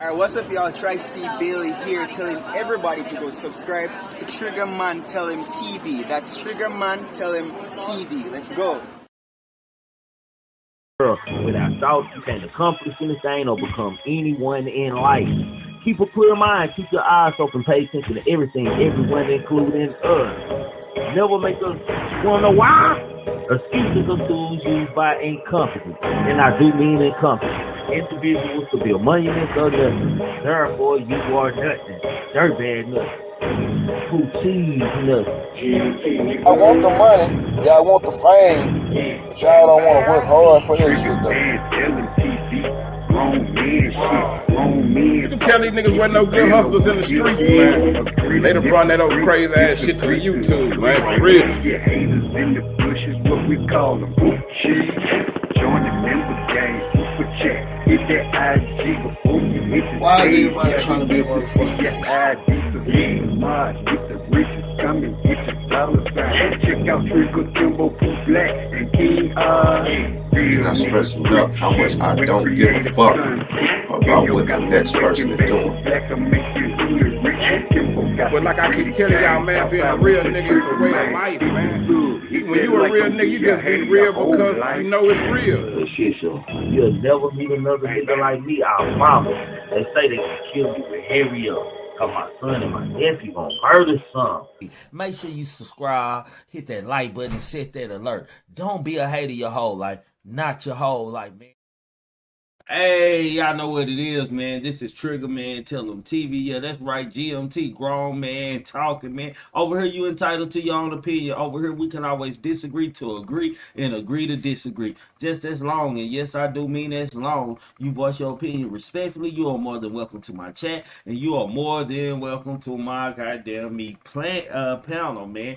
Alright, what's up y'all? Steve Bailey here telling everybody to go subscribe to Triggamantellemtv. That's Triggamantellemtv. Let's go. Without thought, you can't accomplish anything or become anyone in life. Keep a clear mind, keep your eyes open, pay attention to everything, everyone, including us. Never make us wanna know why? Excuses are tools used by incompetence, and I do mean incompetent individuals to build monuments or nothing. Therefore, you are nothing. Dirtbag nothing. Who cheese nothing. I want the money, y'all want the fame, but y'all don't want to work hard for this shit though. You can tell these niggas wasn't no good hustlers in the streets, man. They done brought that old crazy ass shit to the YouTube, man, for real. Haters in the bushes, what we call them. Join the member gang, super chat. Hit that IG before you hit the Why is everybody trying to be a motherfucker? Get the riches coming, get your dollar sign. Check out Triggamantellemtv Black and King I cannot stress enough how much I don't give a fuck about what the next person is doing. But like I keep telling y'all, man, being a real nigga is a way of life, man. When you a real nigga, you just be real because you know it's real. You'll never meet another nigga like me, I promise. They say they can kill you with hurry up. Cause my son and my nephew gonna murder some. Make sure you subscribe, hit that like button, and set that alert. Don't be a hater your whole life, not your whole life, man. Hey, y'all know what it is, man. This is Triggamantellemtv. Yeah, that's right, GMT, grown man talking, man. Over here, you entitled to your own opinion. Over here, we can always disagree to agree and agree to disagree. Just as long, and yes, I do mean as long, you voice your opinion respectfully, you are more than welcome to my chat, and you are more than welcome to my goddamn panel, man.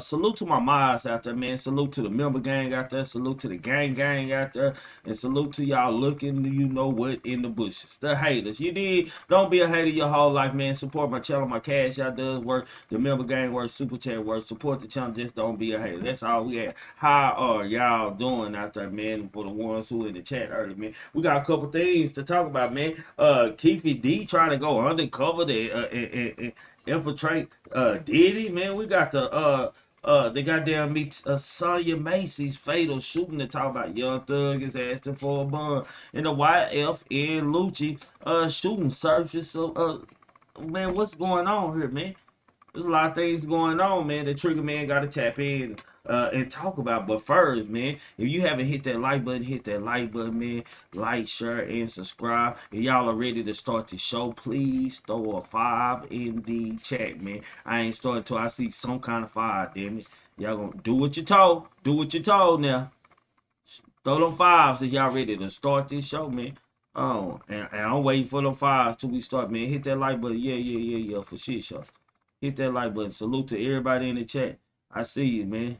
Salute to my mods out there, man. Salute to the member gang out there. Salute to the gang out there. And salute to y'all looking, you know what, in the bushes. The haters. You need, don't be a hater your whole life, man. Support my channel. My cash out does work. The member gang works. Super chat works. Support the channel. Just don't be a hater. That's all we have. How are y'all doing out there, man? For the ones who in the chat early, man. We got a couple things to talk about, man. Keef D trying to go undercover and infiltrate Diddy, man. We got the goddamn Sonya Macy's fatal shooting to talk about. Young Thug is asking for a bond, and the YFN Lucci shooting surface. So man, what's going on here, man? There's a lot of things going on, man. The Trigger Man got to tap in and talk about. But first, man, if you haven't hit that like button, hit that like button, man. Like, share, and subscribe. If y'all are ready to start the show, please throw a 5 in the chat, man. I ain't starting until I see some kind of 5, damn it. Y'all gonna do what you're told. Do what you're told now. Throw them 5s if y'all ready to start this show, man. Oh, and I'm waiting for them 5s till we start, man. Hit that like button. Yeah, for shit, show. Hit that like button. Salute to everybody in the chat. I see you, man.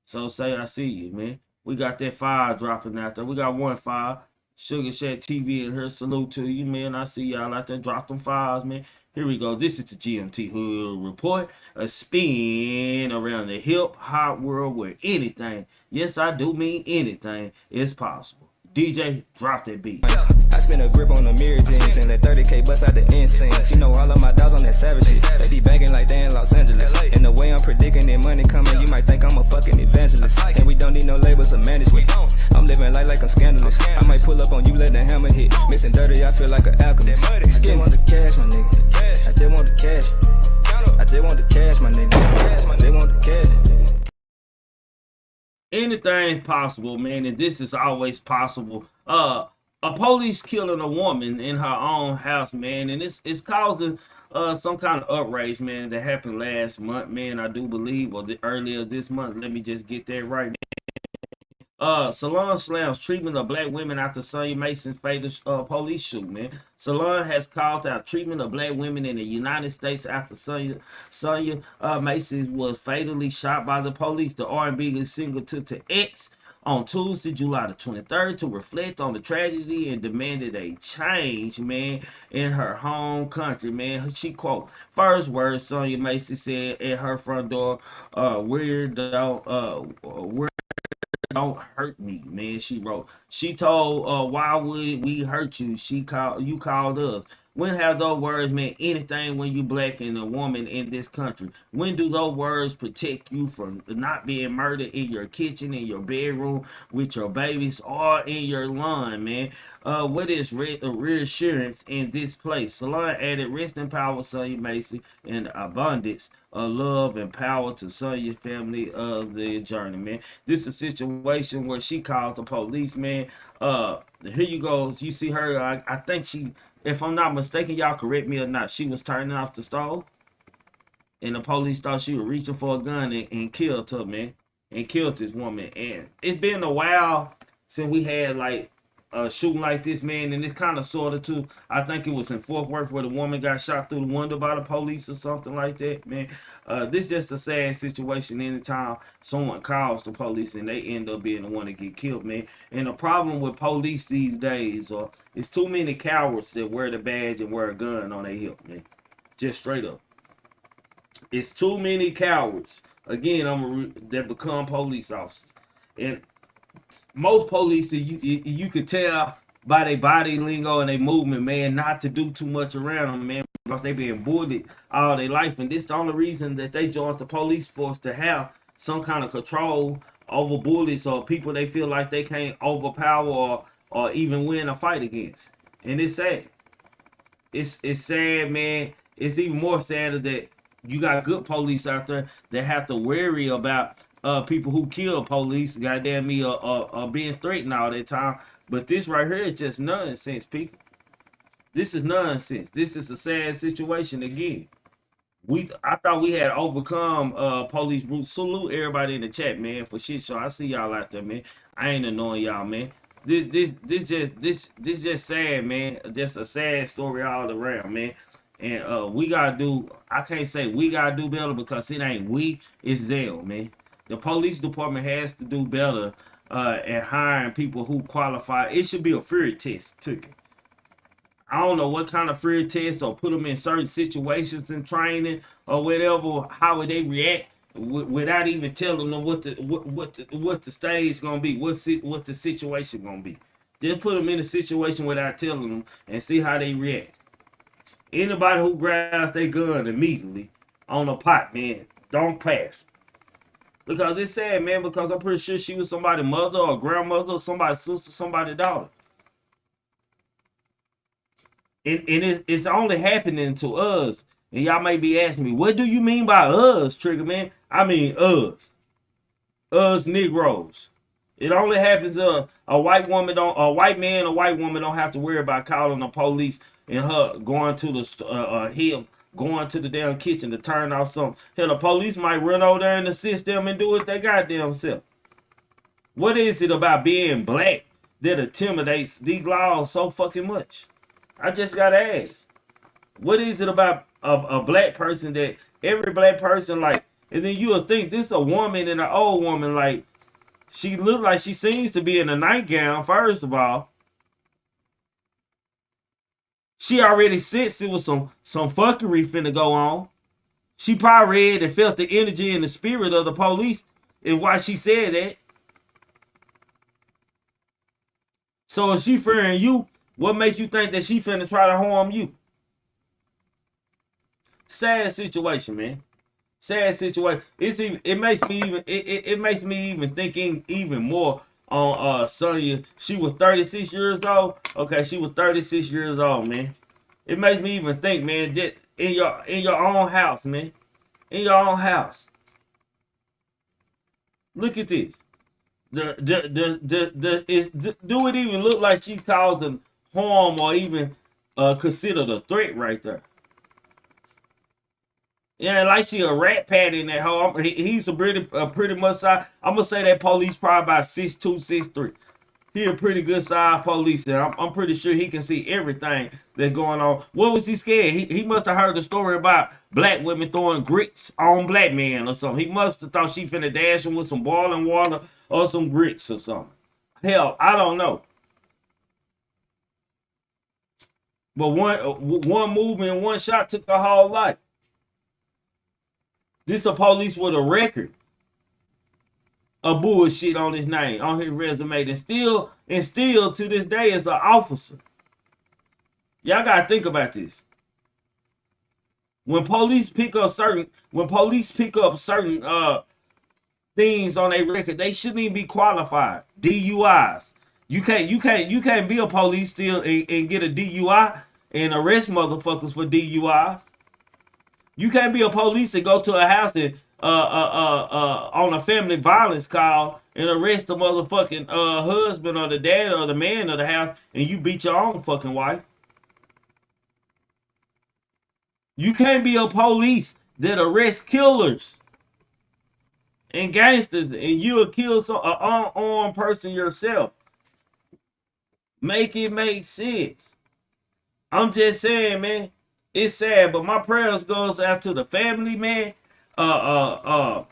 So say I see you, man. We got that 5 dropping out there. We got 1 5. Sugar Shack TV in here. Salute to you, man. I see y'all out there. Drop them 5s, man. Here we go. This is the GMT Hood Report. A spin around the hip hop world where anything, yes, I do mean anything, is possible. DJ, drop that beat. I spin a grip on the mirror jeans and let 30K bust out the incense. You know all of my dogs on that savage shit. They be banging like they in Los Angeles. And the way I'm predicting that money coming, you might think I'm a fucking evangelist. And we don't need no labels or management. I'm living life like I'm scandalous. I might pull up on you, let the hammer hit. Missing dirty, I feel like an alchemist. I just want the cash, my nigga. I just want the cash. I just want the cash, my nigga. I just want the cash. Anything's possible, man, and this is always possible. A police killing a woman in her own house, man, and it's causing some kind of outrage, man, that happened last month, man, I do believe, or earlier this month. Let me just get that right. Salon slams treatment of black women after Sonya Mason's fatal police shooting, man. Salon has called out treatment of black women in the United States after Sonya Mason was fatally shot by the police. The R&B singer took to X on Tuesday, July the 23rd, to reflect on the tragedy and demanded a change, man, in her home country, man. She quote, first words Sonya Mason said at her front door, where don't hurt me, man. She wrote. She told, why would we hurt you? You called us. When have those words meant anything when you black and a woman in this country? When do those words protect you from not being murdered in your kitchen, in your bedroom, with your babies, or in your lawn, man? What is reassurance in this place? Salon added, rest in power, Sonya Macy, and abundance of love and power to Sonya family of the journey, man. This is a situation where she called the police, man. Here you go. You see her. I think she, if I'm not mistaken, y'all correct me or not, she was turning off the stove, and the police thought she was reaching for a gun and killed her, man, and killed this woman. And it's been a while since we had like a shooting like this, man, and it's kind of sort of too. I think it was in Fort Worth where the woman got shot through the window by the police or something like that, man. This is just a sad situation anytime someone calls the police and they end up being the one to get killed, man. And the problem with police these days, it's too many cowards that wear the badge and wear a gun on their hip, man. Just straight up. It's too many cowards, again, that become police officers. And most police, you could tell by their body lingo and their movement, man, not to do too much around them, man, because they been bullied all their life. And this is the only reason that they joined the police force, to have some kind of control over bullies or people they feel like they can't overpower or even win a fight against. And it's sad. It's sad, man. It's even more sad that you got good police out there that have to worry about people who kill police, goddamn me, being threatened all that time. But this right here is just nonsense, people. This is nonsense. This is a sad situation again. I thought we had overcome police roots. Salute everybody in the chat, man, for shit show. I see y'all out there, man. I ain't annoying y'all, man. This just sad, man. Just a sad story all around, man. And we gotta do. I can't say we gotta do better, because it ain't we. It's Zell, man. The police department has to do better at hiring people who qualify. It should be a fear test too. I don't know what kind of fear test, or put them in certain situations and training or whatever. How would they react without even telling them what the stage gonna be, what the situation gonna be? Just put them in a situation without telling them and see how they react. Anybody who grabs their gun immediately on a pot, man, don't pass. Because it's sad, man, because I'm pretty sure she was somebody's mother or grandmother or somebody's sister, somebody's daughter. And it's only happening to us. And y'all may be asking me, what do you mean by us, Trigger Man? I mean us. Us Negroes. It only happens a white man or white woman don't have to worry about calling the police and her going to the hill, going to the damn kitchen to turn off something. Hell, the police might run over there and assist them and do it their goddamn self. What is it about being black that intimidates these laws so fucking much? I just gotta ask. What is it about a black person that every black person like? And then you'll think this is a woman and an old woman, like she look like she seems to be in a nightgown. First of all, she already sensed it was some fuckery finna go on. She probably read and felt the energy and the spirit of the police, is why she said that. So if she fearing you, what makes you think that she finna try to harm you? Sad situation, man. Sad situation. It makes me even thinking even more on Sonya. She was 36 years old. Okay, she was 36 years old, man. It makes me even think, man, just in your own house, man. In your own house. Look at this. Do it even look like she's causing harm or even considered a threat right there? Yeah, like she a rat pat in that hole. He's a pretty much size. I'm gonna say that police probably about 6'2", 6'3". He a pretty good size police, and I'm pretty sure he can see everything that's going on. What was he scared? He must have heard the story about black women throwing grits on black men or something. He must have thought she finna dash him with some boiling water or some grits or something. Hell, I don't know. But one movement, one shot took her whole life. This a police with a record. of bullshit on his name, on his resume, and still to this day is an officer. Y'all gotta think about this. When police pick up certain things on their record, they shouldn't even be qualified. DUIs. You can't be a police still and get a DUI and arrest motherfuckers for DUIs. You can't be a police and go to a house and on a family violence call and arrest the motherfucking husband or the dad or the man of the house and you beat your own fucking wife. You can't be a police that arrests killers and gangsters and you'll kill an unarmed person yourself. Make it make sense. I'm just saying, man. It's sad, but my prayers goes out to the family, man. My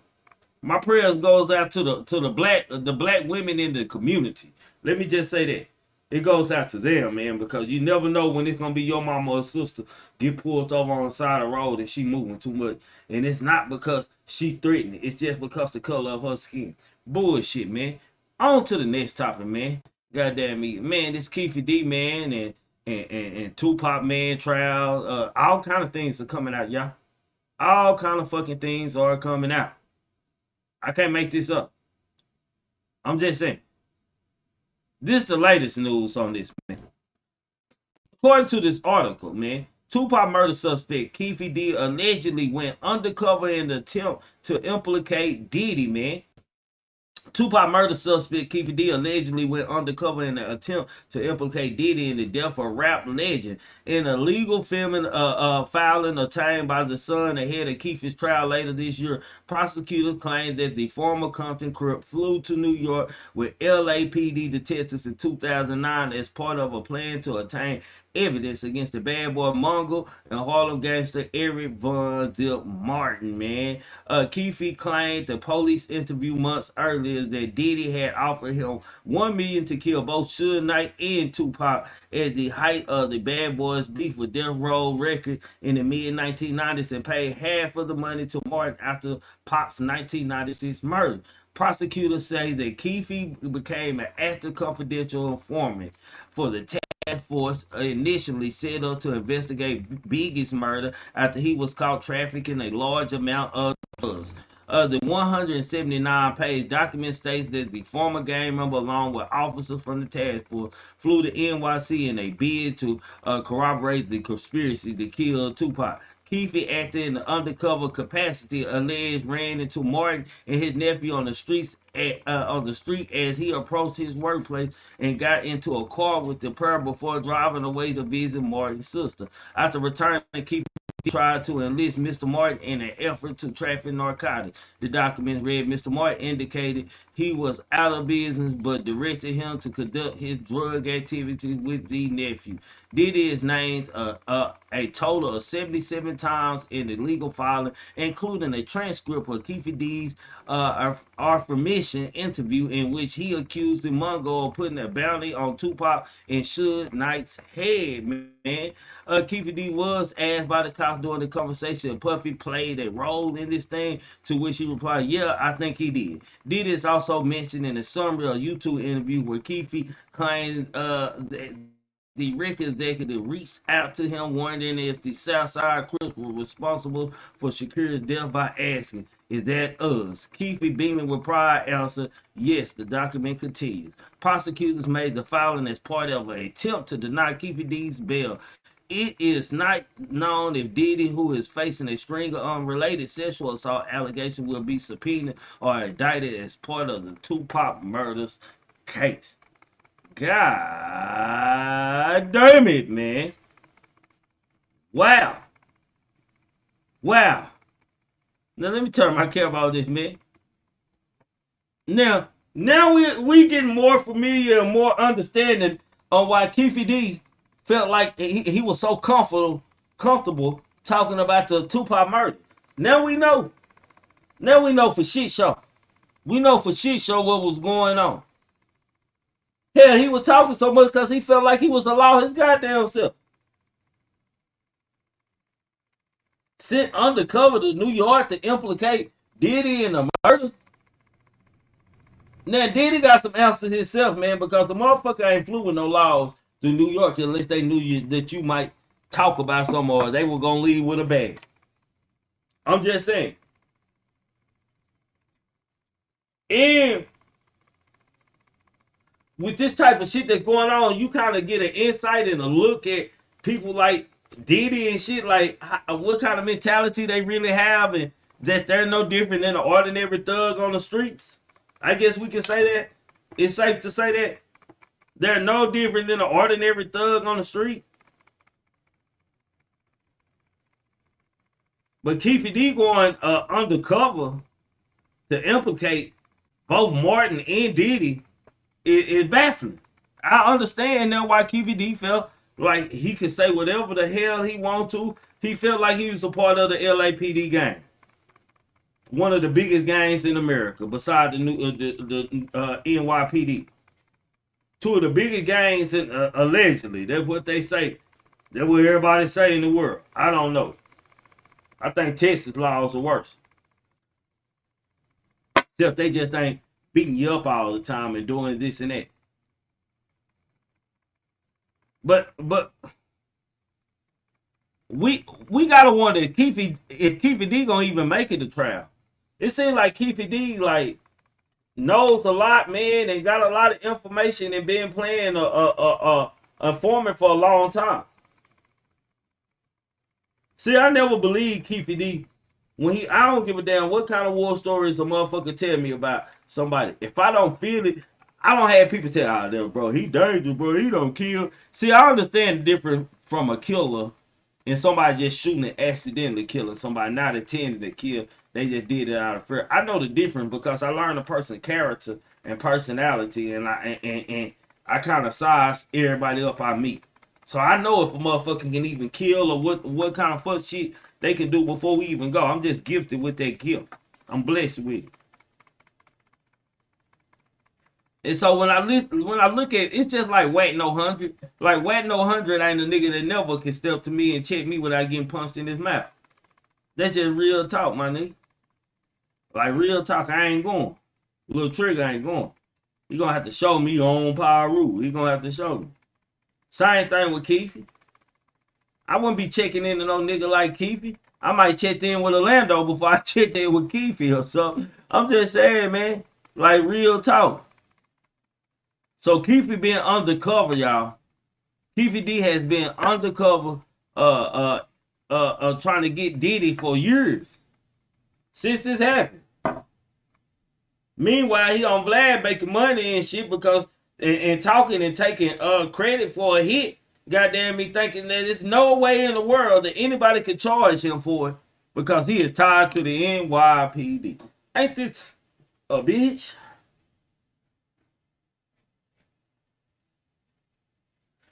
prayers goes out to the black women in the community. Let me just say that. It goes out to them, man, because you never know when it's gonna be your mama or sister get pulled over on the side of the road and she moving too much. And it's not because she threatening. It's just because the color of her skin. Bullshit, man. On to the next topic, man. Goddamn me, man. This Keef D, man, and Tupac, man, trial. All kind of things are coming out, y'all. All kind of fucking things are coming out. I can't make this up. I'm just saying. This is the latest news on this, man. According to this article, man, Tupac murder suspect Keef D allegedly went undercover in an attempt to implicate Diddy, man. Tupac murder suspect Keef D allegedly went undercover in an attempt to implicate Diddy in the death of rap legend. In a legal filing obtained by the Sun ahead of Keefe's trial later this year, prosecutors claimed that the former Compton Crip flew to New York with LAPD detectives in 2009 as part of a plan to obtain evidence against the bad boy Mongo and Harlem gangster Eric Von Zip Martin, man. Keefe claimed the police interview months earlier that Diddy had offered him $1 million to kill both Suge Knight and Tupac at the height of the bad boys beef with Death Row Records in the mid-1990s and paid half of the money to Martin after Pac's 1996 murder. Prosecutors say that Keefe became an active confidential informant for the task force initially set up to investigate Biggie's murder after he was caught trafficking a large amount of drugs. The 179-page document states that the former gang member, along with officers from the task force, flew to NYC in a bid to corroborate the conspiracy to kill Tupac. Keefe, acting in an undercover capacity, alleged ran into Martin and his nephew on the street as he approached his workplace and got into a car with the pair before driving away to visit Martin's sister. After returning, Keefe tried to enlist Mr. Martin in an effort to traffic narcotics. The documents read Mr. Martin indicated he was out of business but directed him to conduct his drug activities with the nephew. Diddy is named a total of 77 times in the legal filing, including a transcript of Keefe D's affirmation interview in which he accused the Mongo of putting a bounty on Tupac and Suge Knight's head, man. Keefe D was asked by the cops during the conversation if Puffy played a role in this thing, to which he replied, "Yeah, I think he did." Diddy is also mentioned in a summary of YouTube interview where Keefe claimed that the record executive reached out to him wondering if the Southside Crips were responsible for Shakira's death by asking, "Is that us?" Keefe, beaming with pride, answered, "Yes." The document continues. Prosecutors made the filing as part of an attempt to deny Keefe D's bail. It is not known if Diddy, who is facing a string of unrelated sexual assault allegations, will be subpoenaed or indicted as part of the Tupac murders case. God damn it, man. Wow. Now let me turn my camera on this, man. Now we getting more familiar and more understanding on why Keefe D felt like he was so comfortable talking about the Tupac murder. Now we know for shit show. We know for shit show what was going on. Hell, he was talking so much because he felt like he was allowing his goddamn self. Sent undercover to New York to implicate Diddy in the murder. Now, Diddy got some answers himself, man, because the motherfucker ain't flew with no laws to New York unless they knew that you might talk about some or they were going to leave with a bag. I'm just saying. And with this type of shit that's going on, you kind of get an insight and a look at people like Diddy and shit, like what kind of mentality they really have, and that they're no different than an ordinary thug on the streets. I guess we can say that. It's safe to say that they're no different than an ordinary thug on the street. But Keefe D going undercover to implicate both Martin and Diddy is baffling. I understand now why Keefe D felt like he could say whatever the hell he want to. He felt like he was a part of the LAPD gang, one of the biggest gangs in America, besides the NYPD. Two of the biggest gangs, allegedly. That's what they say. That's what everybody say in the world. I don't know. I think Texas laws are worse. Except they just ain't beating you up all the time and doing this and that. But we gotta wonder if Keefe D gonna even make it to trial. It seems like Keefe D like knows a lot, man, and got a lot of information and been playing a informant for a long time. See, I never believed Keefe D when I don't give a damn what kind of war stories a motherfucker tell me about somebody. If I don't feel it, I don't have people tell, them, bro, he dangerous, bro, he don't kill. See, I understand the difference from a killer and somebody just shooting and accidentally killing somebody, not intending to kill. They just did it out of fear. I know the difference because I learned a person's character and personality, and I kind of size everybody up I meet. So I know if a motherfucker can even kill or what kind of fuck shit they can do before we even go. I'm just gifted with that gift. I'm blessed with it. And so when I look at it, it's just like Whack No 100. Like Whack No 100 ain't a nigga that never can step to me and check me without getting punched in his mouth. That's just real talk, my nigga. Like real talk, I ain't going. Little Trigger ain't going. You gonna have to show me your own power rule. You gonna have to show me. Same thing with Keefe. I wouldn't be checking into no nigga like Keefe. I might check in with Orlando before I check in with Keefe or something. I'm just saying, man. Like real talk. So Keefe been undercover, y'all. Keefe D has been undercover trying to get Diddy for years. Since this happened. Meanwhile, he on Vlad making money and shit because and talking and taking credit for a hit. Goddamn me thinking that there's no way in the world that anybody could charge him for it because he is tied to the NYPD. Ain't this a bitch?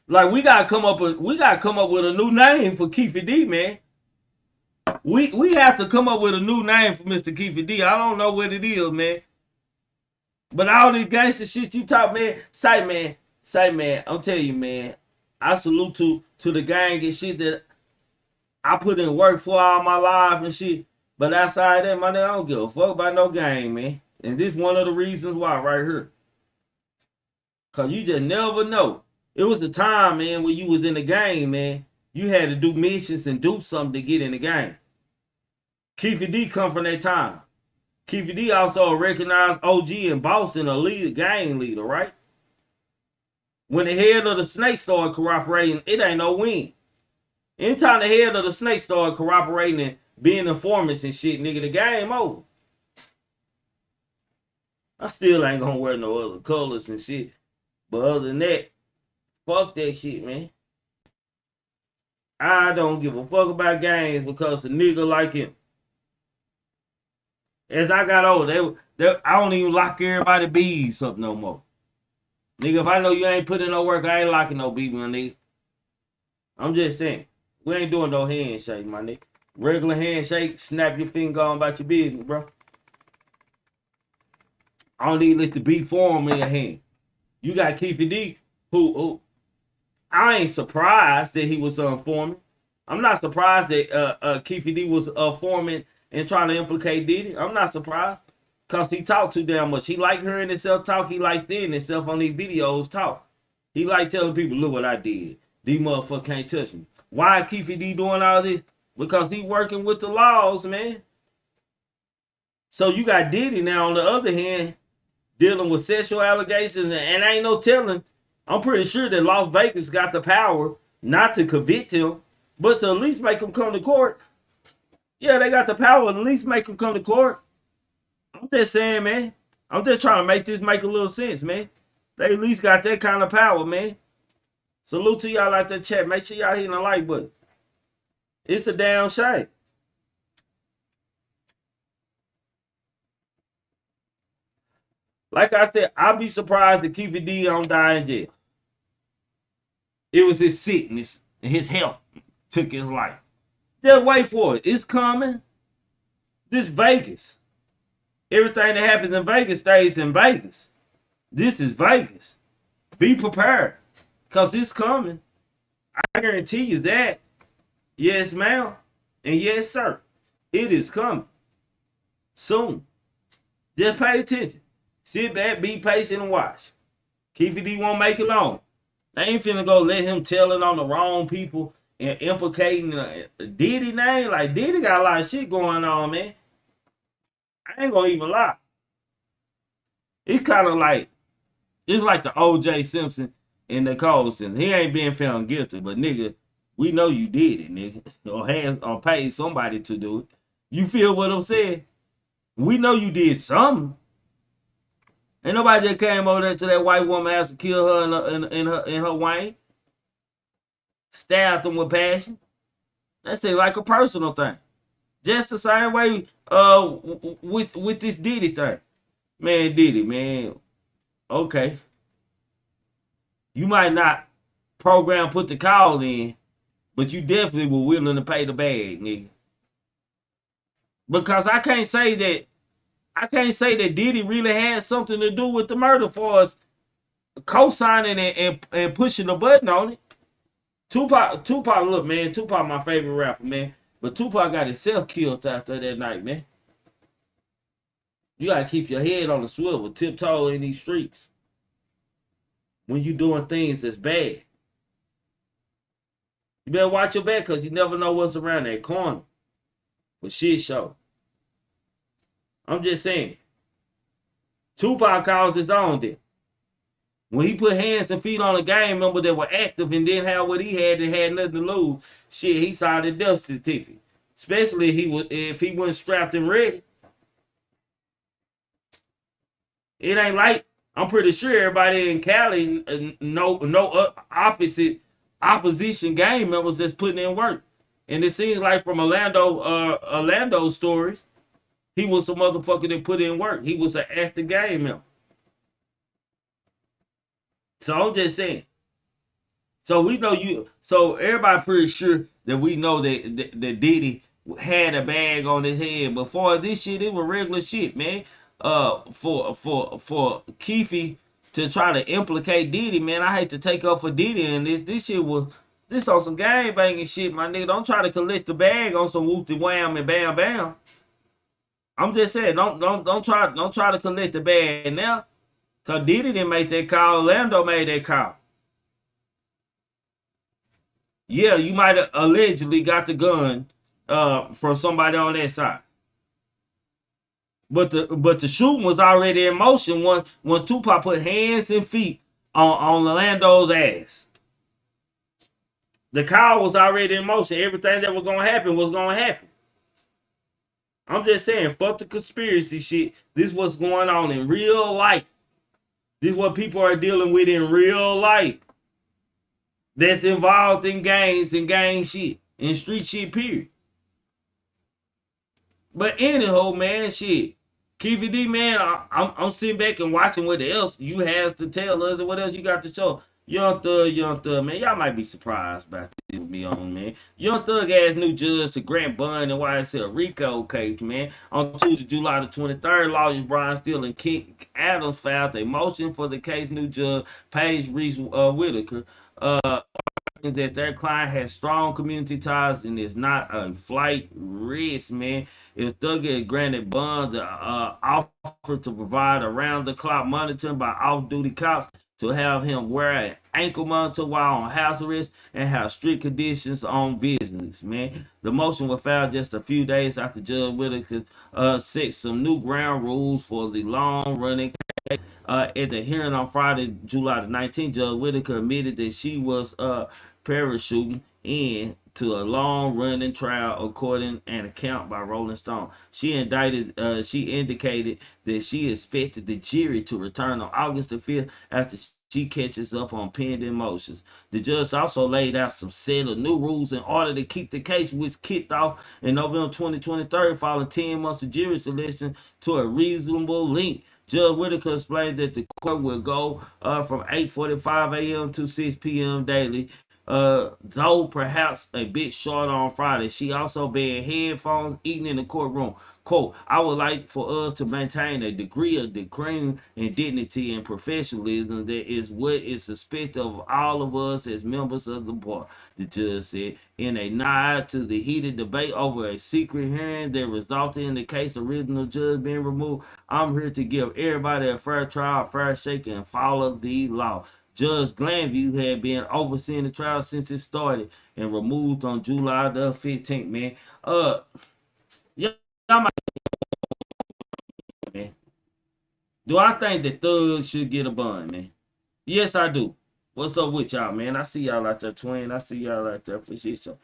Like we gotta come up with a new name for Keefe D, man. We have to come up with a new name for Mr. Keefe D. I don't know what it is, man. But all this gangster shit you talk, man, say man, I'm telling you, man, I salute to the gang and shit that I put in work for all my life and shit. But outside that, my nigga, I don't give a fuck about no gang, man. And this one of the reasons why right here. Cause you just never know. It was a time, man, when you was in the game, man. You had to do missions and do something to get in the game. Keefe D come from that time. Keefe D also a recognized OG and boss and a leader, gang leader, right? When the head of the snake started cooperating, it ain't no win. Anytime the head of the snake started cooperating and being informants and shit, nigga, the game over. I still ain't gonna wear no other colors and shit. But other than that, fuck that shit, man. I don't give a fuck about gangs because a nigga like him. As I got older, I don't even lock everybody bees up no more. Nigga, if I know you ain't putting no work, I ain't locking no bees, my nigga. I'm just saying. We ain't doing no handshake, my nigga. Regular handshake, snap your finger on about your business, bro. I don't even let the beat form in your hand. You got Keefe D, who I ain't surprised that he was forming. I'm not surprised that Keefe D was forming and trying to implicate Diddy. I'm not surprised. Because he talked too damn much. He like hearing himself talk. He like seeing himself on these videos talk. He like telling people, look what I did. These motherfuckers can't touch me. Why Keefe D doing all this? Because he working with the laws, man. So you got Diddy now on the other hand, dealing with sexual allegations, and ain't no telling. I'm pretty sure that Las Vegas got the power not to convict him, but to at least make him come to court. Yeah, they got the power to at least make him come to court. I'm just saying, man. I'm just trying to make this make a little sense, man. They at least got that kind of power, man. Salute to y'all out there, chat. Make sure y'all hitting the like button. It's a damn shame. Like I said, I'd be surprised if Keefe D don't die in jail. It was his sickness and his health took his life. Just wait for it. It's coming. This Vegas. Everything that happens in Vegas stays in Vegas. This is Vegas. Be prepared. Because it's coming. I guarantee you that. Yes, ma'am. And yes, sir. It is coming. Soon. Just pay attention. Sit back, be patient, and watch. Keefe D won't make it long. I ain't finna go let him tell it on the wrong people and implicating Diddy name. Like, Diddy got a lot of shit going on, man. I ain't gonna even lie. It's kind of like, it's like the O.J. Simpson and the Cole Simpson. He ain't being found guilty, but nigga, we know you did it, nigga. Or paid somebody to do it. You feel what I'm saying? We know you did something. Ain't nobody that came over there to that white woman house to kill her in her wine. Stabbed them with passion. That's like a personal thing. Just the same way with this Diddy thing. Man, Diddy, man. Okay. You might not put the call in, but you definitely were willing to pay the bag, nigga. Because I can't say that Diddy really had something to do with the murder for us co-signing and pushing the button on it. Tupac, look, man, Tupac my favorite rapper, man. But Tupac got himself killed after that night, man. You gotta keep your head on the swivel, tiptoe in these streets. When you doing things that's bad. You better watch your back because you never know what's around that corner. For shit show. I'm just saying. Tupac caused his own death. When he put hands and feet on a gang member that were active and didn't have what he had and had nothing to lose, shit, he signed a death certificate. Especially if he wasn't strapped and ready. It ain't like, I'm pretty sure everybody in Cali no opposition gang members that's putting in work. And it seems like from Orlando's stories, he was some motherfucker that put in work. He was an active gang member. So I'm just saying. So we know so everybody pretty sure that we know that Diddy had a bag on his head. Before this shit, it was regular shit, man. For Keefe to try to implicate Diddy, man, I hate to take up for Diddy and this shit was this on some gang banging shit, my nigga. Don't try to collect the bag on some whoop de wham and bam bam. I'm just saying, don't try to collect the bag now. Cause Diddy didn't make that call, Orlando made that call. Yeah, you might have allegedly got the gun from somebody on that side. But the shooting was already in motion once Tupac put hands and feet on Orlando's ass. The call was already in motion. Everything that was gonna happen was gonna happen. I'm just saying, fuck the conspiracy shit. This is what's going on in real life. This is what people are dealing with in real life. That's involved in gangs and gang shit. And street shit, period. But anyhow, man, shit. Keefe D, man, I'm sitting back and watching what else you have to tell us and what else you got to show. Young Thug, man, y'all might be surprised about this with me on, man. Young Thug asked new judge to grant bond and YSL RICO case, man. On Tuesday, July the 23rd, lawyers Brian Steele and King Adams filed a motion for the case new judge Paige Reese Whitaker that their client has strong community ties and is not a flight risk, man. If Thug get granted bond, offer to provide around-the-clock monitoring by off-duty cops to have him wear an ankle monitor while on house arrest and have strict conditions on visits, man. The motion was filed just a few days after Judge Whitaker set some new ground rules for the long-running case. At the hearing on Friday, July the 19th, Judge Whitaker admitted that she was parachuting in to a long-running trial, according an account by Rolling Stone. She indicated that she expected the jury to return on August the 5th after she catches up on pending motions. The judge also laid out some set of new rules in order to keep the case, which kicked off in November 2023, following 10 months of jury selection, to a reasonable length. Judge Whitaker explained that the court will go from 8:45 a.m. to 6 p.m. daily, though perhaps a bit short on Friday. She also banned headphones, eating in the courtroom. Quote, I would like for us to maintain a degree of decorum and dignity and professionalism that is what is expected of all of us as members of the bar, the judge said, in a nod to the heated debate over a secret hearing that resulted in the case original judge being removed. I'm here to give everybody a fair trial, a fair shake, and follow the law. Judge Glanview had been overseeing the trial since it started and removed on July the 15th, man. Yeah, man. Do I think that Thug should get a bun, man? Yes, I do. What's up with y'all, man? I see y'all out there, twin. I see y'all out there for shit. So,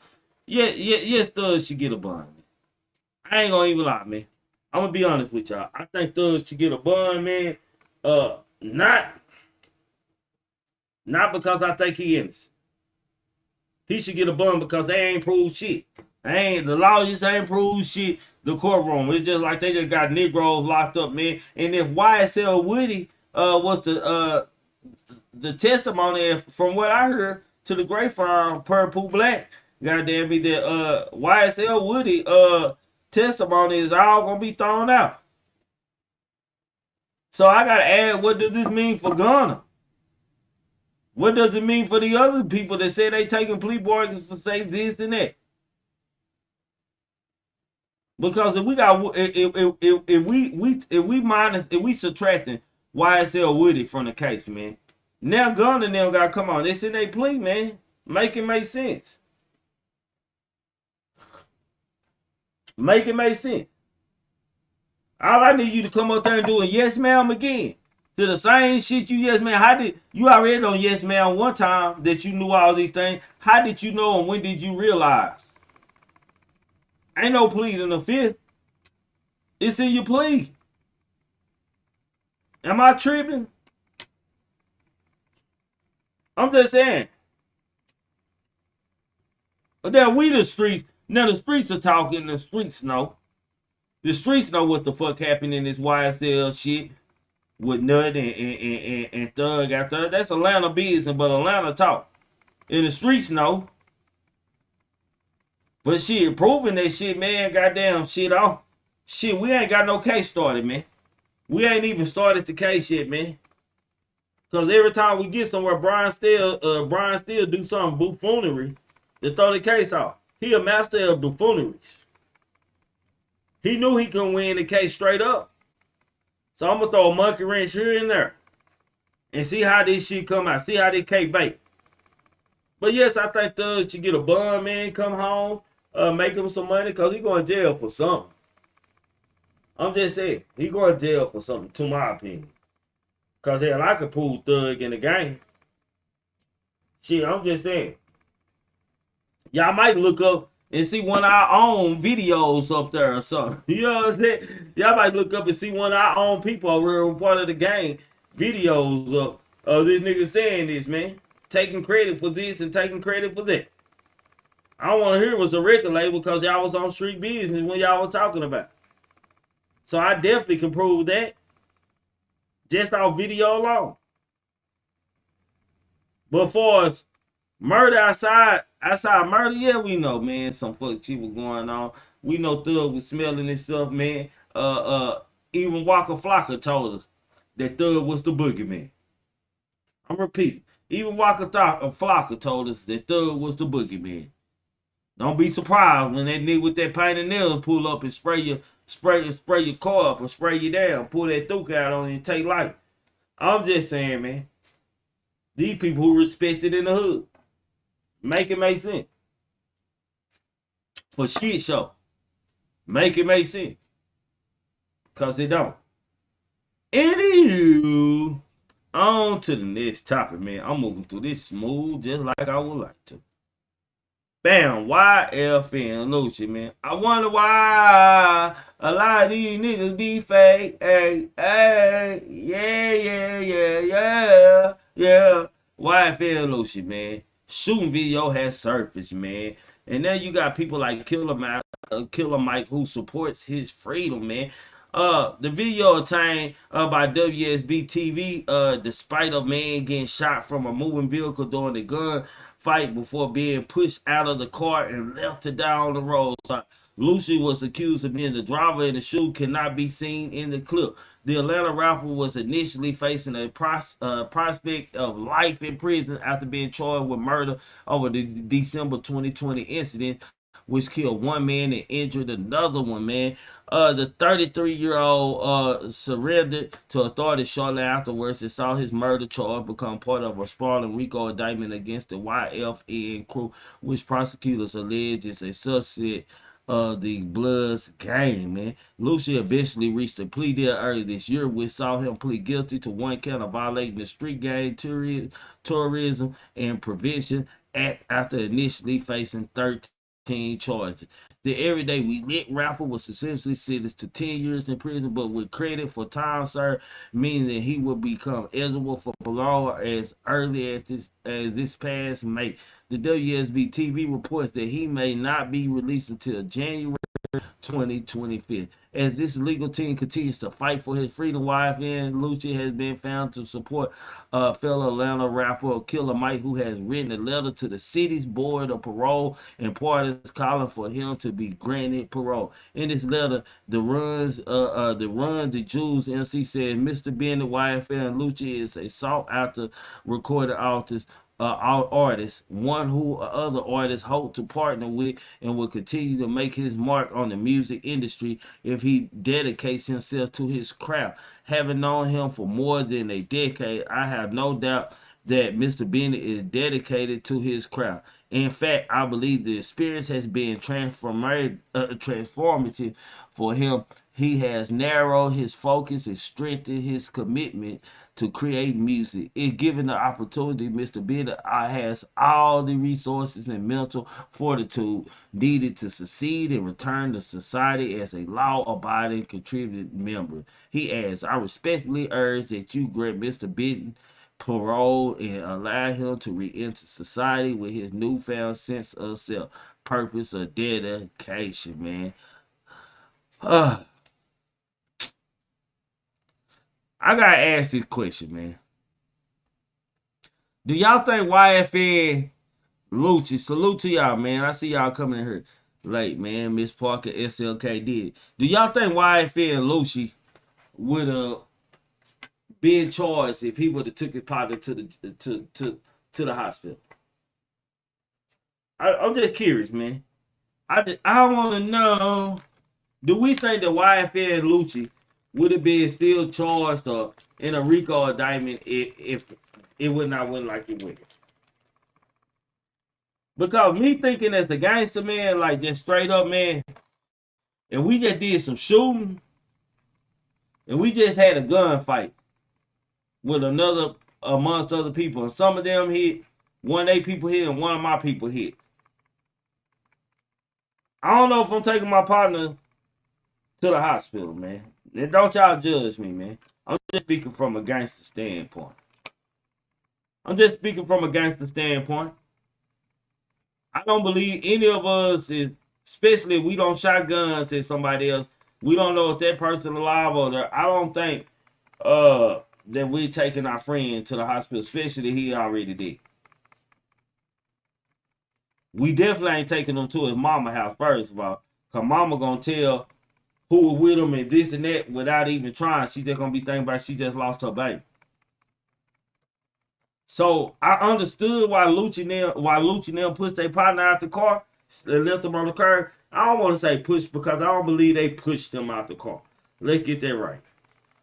yes, Thug should get a bun, man. I ain't gonna even lie, man. I'm gonna be honest with y'all. I think Thug should get a bun, man. Not because I think he innocent. He should get a bun because they ain't proved shit. The lawyers ain't proved shit. The courtroom, it's just like they just got Negroes locked up, man. And if YSL Woody was the testimony, from what I heard to the grapevine, Purple Black, goddamn me, that YSL Woody testimony is all gonna be thrown out. So I gotta add, what does this mean for Ghana? What does it mean for the other people that say they taking plea bargains to say this and that? Because if we subtracting YSL Woody from the case, man, now Ghana now gotta come on. It's in their plea, man. Make it make sense. Make it make sense. All I need you to come up there and do a yes ma'am again. To the same shit you yes ma'am. How did you already know yes ma'am one time that you knew all these things? How did you know and when did you realize? Ain't no pleading the fifth. It's in your plea. Am I tripping? I'm just saying. But then we the streets. Now the streets are talking. The streets know. The streets know what the fuck happened in this YSL shit with Nut and Thug out there. That's Atlanta business, but Atlanta talk. And the streets know. But shit, proving that shit, man, goddamn shit off. Shit, we ain't got no case started, man. We ain't even started the case yet, man. Cause every time we get somewhere, Brian still do some buffoonery to throw the case off. He a master of buffooneries. He knew he couldn't win the case straight up. So I'm gonna throw a monkey wrench here and there and see how this shit come out. See how this cake bake. But yes, I think Thug should get a bun, man. Come home, make him some money, cause he going to jail for something. I'm just saying, he going to jail for something, to my opinion. Cause hell, I could pull Thug in the game. Shit, I'm just saying. Y'all might look up and see one of our own videos up there or something. You know what I'm saying? Y'all might look up and see one of our own people over here, part of the gang, videos of this nigga saying this, man. Taking credit for this and taking credit for that. I don't want to hear it was a record label because y'all was on street business when y'all were talking about. So I definitely can prove that. Just off video alone. But for us, murder outside murder, yeah, we know, man, some fuck shit was going on. We know Thug was smelling this stuff, man. Even Waka Flocka told us that Thug was the boogeyman. I'm repeating. Even Waka Flocka told us that Thug was the boogeyman. Don't be surprised when that nigga with that painted nails pull up and spray your car up or spray you down, pull that thuke out on you and take life. I'm just saying, man. These people who respected in the hood. Make it make sense. For shit show. Make it make sense. Cause it don't. Anywho, on to the next topic, man. I'm moving through this smooth just like I would like to. Bam, YFN Lucci, man. I wonder why a lot of these niggas be fake. Hey, hey, yeah. YFN Lucci, man. Shooting video has surfaced, man. And now you got people like Killer Mike who supports his freedom, man. The video obtained by WSB TV, despite a man getting shot from a moving vehicle during the gun fight before being pushed out of the car and left to die on the road. So Lucci was accused of being the driver, and the shoe cannot be seen in the clip. The Atlanta rapper was initially facing a prospect of life in prison after being charged with murder over the December 2020 incident, which killed one man and injured another one, man. The 33-year-old surrendered to authorities shortly afterwards and saw his murder charge become part of a sprawling RICO indictment against the YFN crew, which prosecutors allege is a subset of the Bloods gang, man. Lucci eventually reached a plea deal early this year, which saw him plead guilty to one count of violating the Street Gang Tourism and Prevention Act after initially facing 13 charges. The everyday we lit rapper was essentially sentenced to 10 years in prison, but with credit for time served, meaning that he will become eligible for parole as early as this past May. The WSB TV reports that he may not be released until January 2025. As this legal team continues to fight for his freedom, YFN Lucci has been found to support fellow Atlanta rapper Killer Mike, who has written a letter to the city's board of parole and pardons calling for him to be granted parole. In this letter, the Jules MC said Mr. Bennett YFN Lucci is a sought after recorded artist, one who other artists hope to partner with and will continue to make his mark on the music industry if he dedicates himself to his craft. Having known him for more than a decade, I have no doubt that Mr. Bennett is dedicated to his craft. In fact, I believe the experience has been transformative for him. He has narrowed his focus and strengthened his commitment to create music. If given the opportunity, Mr. Bennett has all the resources and mental fortitude needed to succeed and return to society as a law-abiding contributing member. He adds, I respectfully urge that you grant Mr. Bennett parole and allow him to re-enter society with his newfound sense of self, purpose, or dedication, man. I gotta ask this question, man. Do y'all think YFN Lucci, salute to y'all, man. I see y'all coming in here late, man. Miss Parker, SLK did. Do y'all think YFN Lucci would have been charged if he would have took his partner to the hospital? I'm just curious, man. I want to know, do we think that YFN Lucci would have been still charged or in a RICO indictment if it would not went like it went? Because me thinking as a gangster, man, like just straight up, man, and we just did some shooting, and we just had a gunfight with another amongst other people, and some of them hit, one of their people hit, and one of my people hit. I don't know if I'm taking my partner to the hospital, man. And don't y'all judge me, man. I'm just speaking from a gangster standpoint. I don't believe any of us is, especially if we don't shot guns at somebody else. We don't know if that person alive or not. I don't think that we're taking our friend to the hospital, especially if he already did. We definitely ain't taking him to his mama house, first of all. Because mama gonna tell who was with him and this and that without even trying. She just gonna be thinking about she just lost her baby. So I understood why Lucci and them pushed their partner out the car and left him on the curb. I don't want to say push because I don't believe they pushed him out the car. Let's get that right.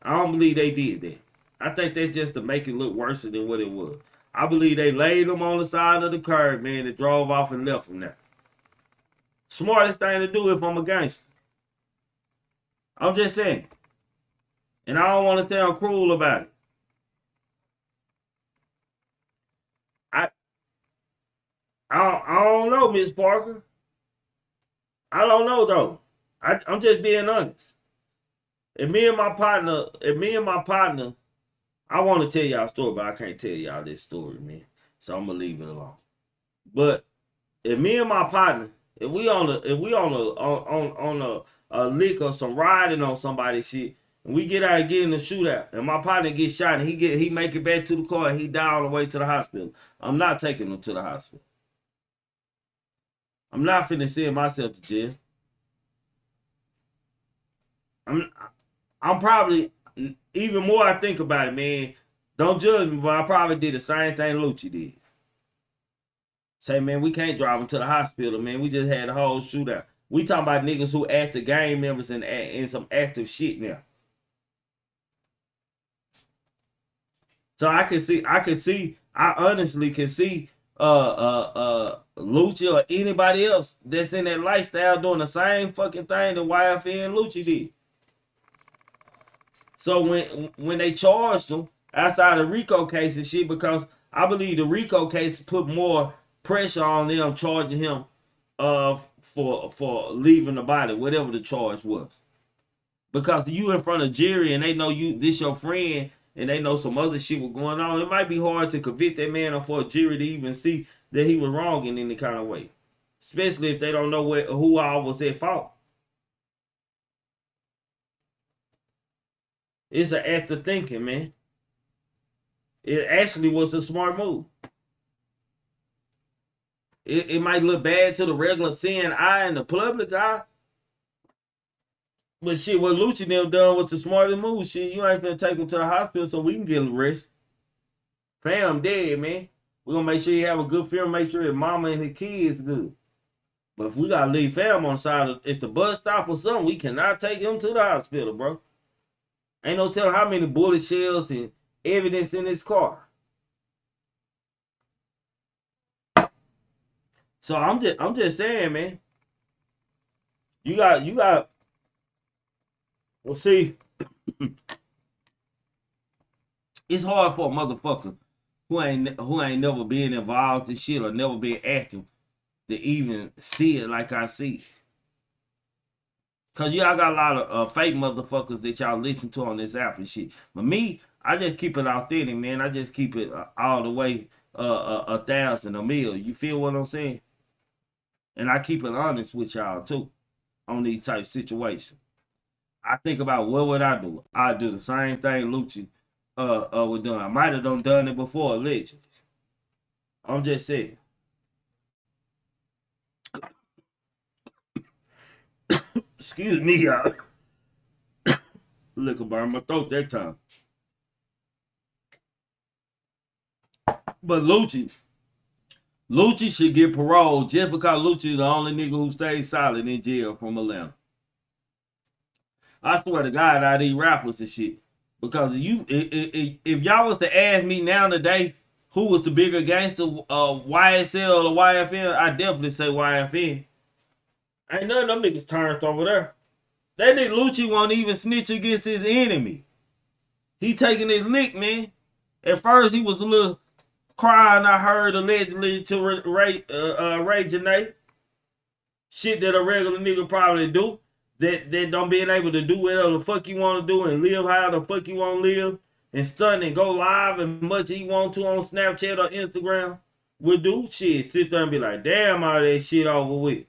I don't believe they did that. I think that's just to make it look worse than what it was. I believe they laid him on the side of the curb, man, and drove off and left him there. Smartest thing to do if I'm a gangster. I'm just saying. And I don't want to sound cruel about it. I don't know, Miss Parker. I don't know though. I'm just being honest. And me and my partner, I want to tell y'all a story, but I can't tell y'all this story, man. So I'm gonna leave it alone. But if me and my partner, if we on a lick or some riding on somebody's shit, and we get out and get in the shootout, and my partner gets shot, and he make it back to the car, and he die on the way to the hospital, I'm not taking him to the hospital. I'm not finna send myself to jail. I'm probably, even more I think about it, man, don't judge me, but I probably did the same thing Lucci did. Say, man, we can't drive him to the hospital, man. We just had a whole shootout. We talking about niggas who active gang members and some active shit now. So I honestly can see Lucci or anybody else that's in that lifestyle doing the same fucking thing that YFN Lucci did. So when they charged him outside of RICO case and shit, because I believe the RICO case put more pressure on them charging him for leaving the body, whatever the charge was. Because you in front of jury and they know this your friend and they know some other shit was going on, it might be hard to convict that man or for a jury to even see that he was wrong in any kind of way. Especially if they don't know who all was at fault. It's an act of thinking, man. It actually was a smart move. It might look bad to the regular seeing eye and the public eye. But shit, what Lucci them done was the smartest move. Shit, you ain't finna take him to the hospital so we can get him arrested. Fam dead, man. We're gonna make sure you have a good film, make sure his mama and his kids good. But if we gotta leave fam on the side if the bus stop or something, we cannot take him to the hospital, bro. Ain't no telling how many bullet shells and evidence in his car. So I'm just saying, man. You got. Well, see, it's hard for a motherfucker who ain't never been involved in shit or never been active to even see it like I see. Cause y'all got a lot of fake motherfuckers that y'all listen to on this app and shit. But me, I just keep it authentic, man. I just keep it all the way 1,000 a mil. You feel what I'm saying? And I keep it honest with y'all too on these type of situations. I think about what would I do? I'd do the same thing Lucci was doing. I might have done it before, allegedly. I'm just saying. Excuse me, y'all. Liquor burn my throat that time. But Lucci should get parole just because Lucci is the only nigga who stayed silent in jail from Atlanta. I swear to God, I these rappers and shit. Because if y'all was to ask me now today who was the bigger gangster, YSL or YFN, I definitely say YFN. Ain't none of them niggas turned over there. That nigga Lucci won't even snitch against his enemy. He taking his lick, man. At first he was a little crying, I heard, allegedly to Ray Janae. Shit that a regular nigga probably do. That don't being able to do whatever the fuck you want to do and live how the fuck you want to live and stunt and go live as much as you want to on Snapchat or Instagram would do shit. Sit there and be like, damn, all that shit over with.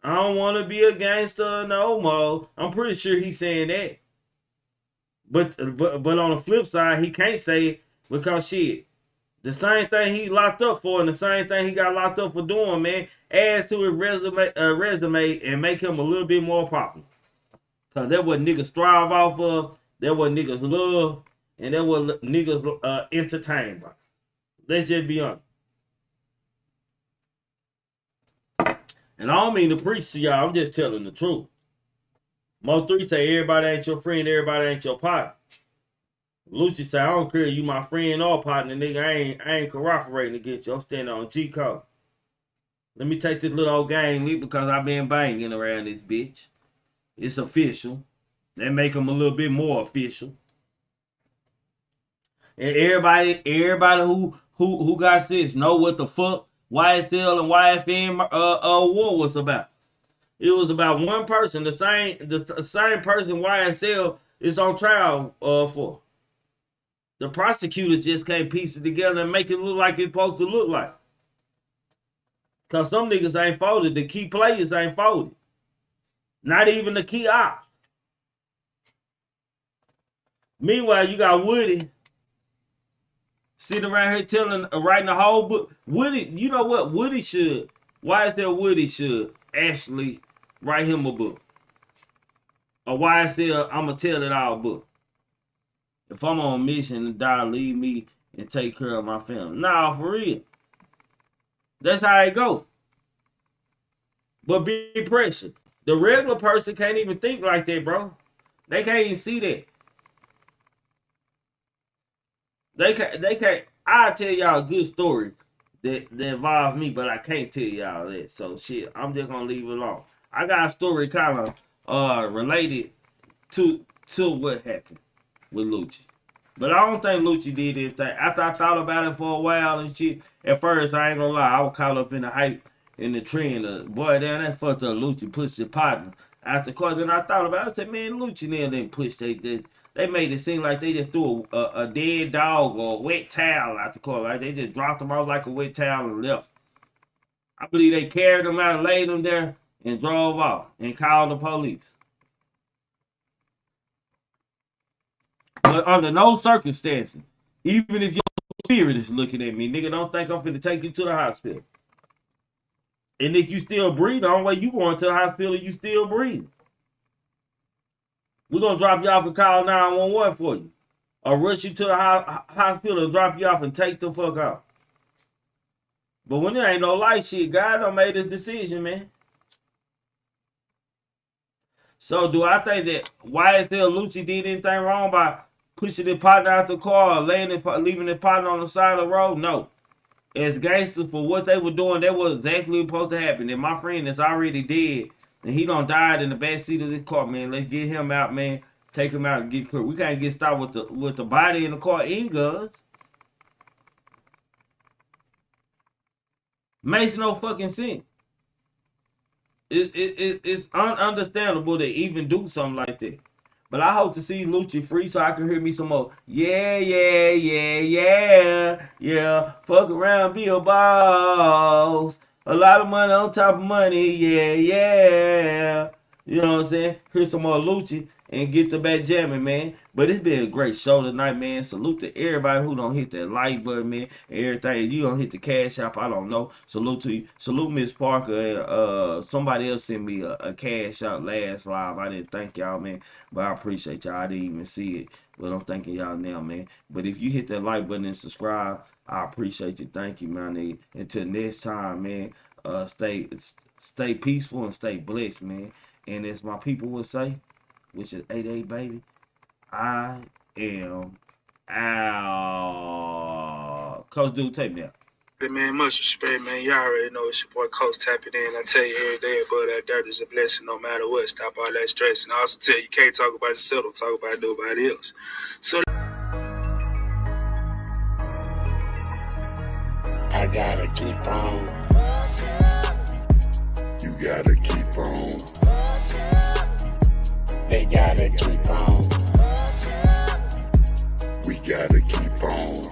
I don't want to be a gangster no more. I'm pretty sure he's saying that. But on the flip side, he can't say it because shit, the same thing he locked up for and the same thing he got locked up for doing, man, adds to his resume and make him a little bit more popular. Cause that what niggas strive off of. That what niggas love. And that's what niggas entertained by. Let's just be honest. And I don't mean to preach to y'all. I'm just telling the truth. Mo3 say everybody ain't your friend, everybody ain't your partner. Lucci say I don't care you my friend or partner, nigga. I ain't cooperating against you. I'm standing on G code. Let me take this little old game with because I've been banging around this bitch. It's official. That make them a little bit more official. And everybody who got sense know what the fuck YSL and YFN war was about. It was about one person, the same person YSL is on trial for. The prosecutors just can't piece it together and make it look like it's supposed to look like. Cause some niggas ain't folded. The key players ain't folded. Not even the key ops. Meanwhile, you got Woody sitting around here writing the whole book. Woody, you know what? Woody should. YSL Woody should actually write him a book. A YSL I'ma tell it all book. If I'm on a mission to die, leave me and take care of my family. Nah, for real. That's how it go. But be pressure. The regular person can't even think like that, bro. They can't even see that. They can't. I'll tell y'all a good story that involves me, but I can't tell y'all that. So shit, I'm just gonna leave it alone. I got a story kind of related to what happened with Lucci. But I don't think Lucci did anything. After I thought about it for a while and shit, at first I ain't gonna lie, I was caught up in the hype and the trend. Boy, damn, that fucked up. Lucci pushed your partner after court. Then I thought about it. I said, man, Lucci never didn't push. They made it seem like they just threw a dead dog or a wet towel out the court. Like they just dropped them off like a wet towel and left. I believe they carried them out, laid them there, and drove off and called the police. But under no circumstances, even if your spirit is looking at me, nigga, don't think I'm finna take you to the hospital. And if you still breathing, the only way you going to the hospital is you still breathing. We're going to drop you off and call 911 for you. Or rush you to the hospital and drop you off and take the fuck out. But when there ain't no light shit, God done made his decision, man. So do I think that YSL Lucci did anything wrong by pushing their partner out the car or leaving their partner on the side of the road? No. As gangsters for what they were doing, that was exactly supposed to happen. And my friend that's already dead, and he done died in the back seat of this car, man. Let's get him out, man. Take him out and get clear. We can't get started with the body in the car and guns. Makes no fucking sense. It's ununderstandable to even do something like that. But I hope to see Lucci free so I can hear me some more. Yeah. Fuck around, be a boss. A lot of money on top of money. Yeah. You know what I'm saying? Here's some more Lucci and get the back jamming, man. But it's been a great show tonight, man. Salute to everybody who don't hit that like button, man. And everything. You don't hit the cash app, I don't know. Salute to you. Salute Miss Parker. And somebody else sent me a cash out last live. I didn't thank y'all, man. But I appreciate y'all. I didn't even see it. But I'm thanking y'all now, man. But if you hit that like button and subscribe, I appreciate you. Thank you, man. Until next time, man. Stay peaceful and stay blessed, man. And as my people would say, which is 88, baby, I am out. Coach Dude, take me out. Hey man, much respect, man. Y'all already know it's your boy Coach tapping in. I tell you every day, but that dirt is a blessing no matter what. Stop all that stress. And I also tell you can't talk about yourself, don't talk about nobody else. So I gotta keep on. You gotta keep on. They gotta keep on. We gotta keep on.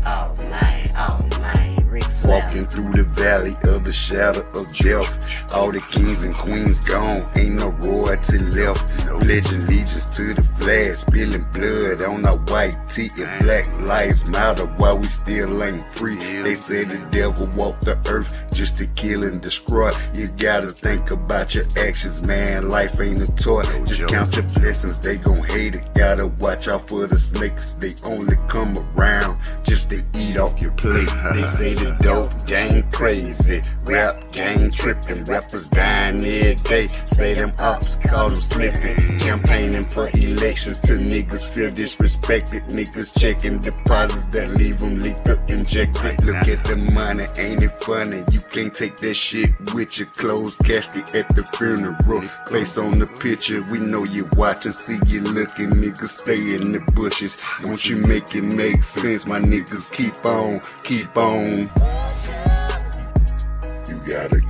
All night, Rick Flair. Walking through the valley of the shadow of death. All the kings and queens gone, ain't no royalty left. Pledge allegiance to the flag, spilling blood on our white tee. It's Black Lives Matter while we still ain't free. They said the devil walked the earth, just to kill and destroy. You gotta think about your actions, man. Life ain't a toy. Just count your blessings, they gon' hate it. Gotta watch out for the snakes, they only come around just to eat off your plate. They say the dope game crazy, rap game tripping, rappers dying every day. Say them ops call them slipping, campaigning for elections till niggas feel disrespected. Niggas checking deposits that leave them lethal injected. Look at the money, ain't it funny? You can't take that shit with your clothes casket at the funeral. Face on the picture, we know you watching, see you looking. Niggas stay in the bushes. Don't you make it make sense, my niggas? Keep on, keep on. You gotta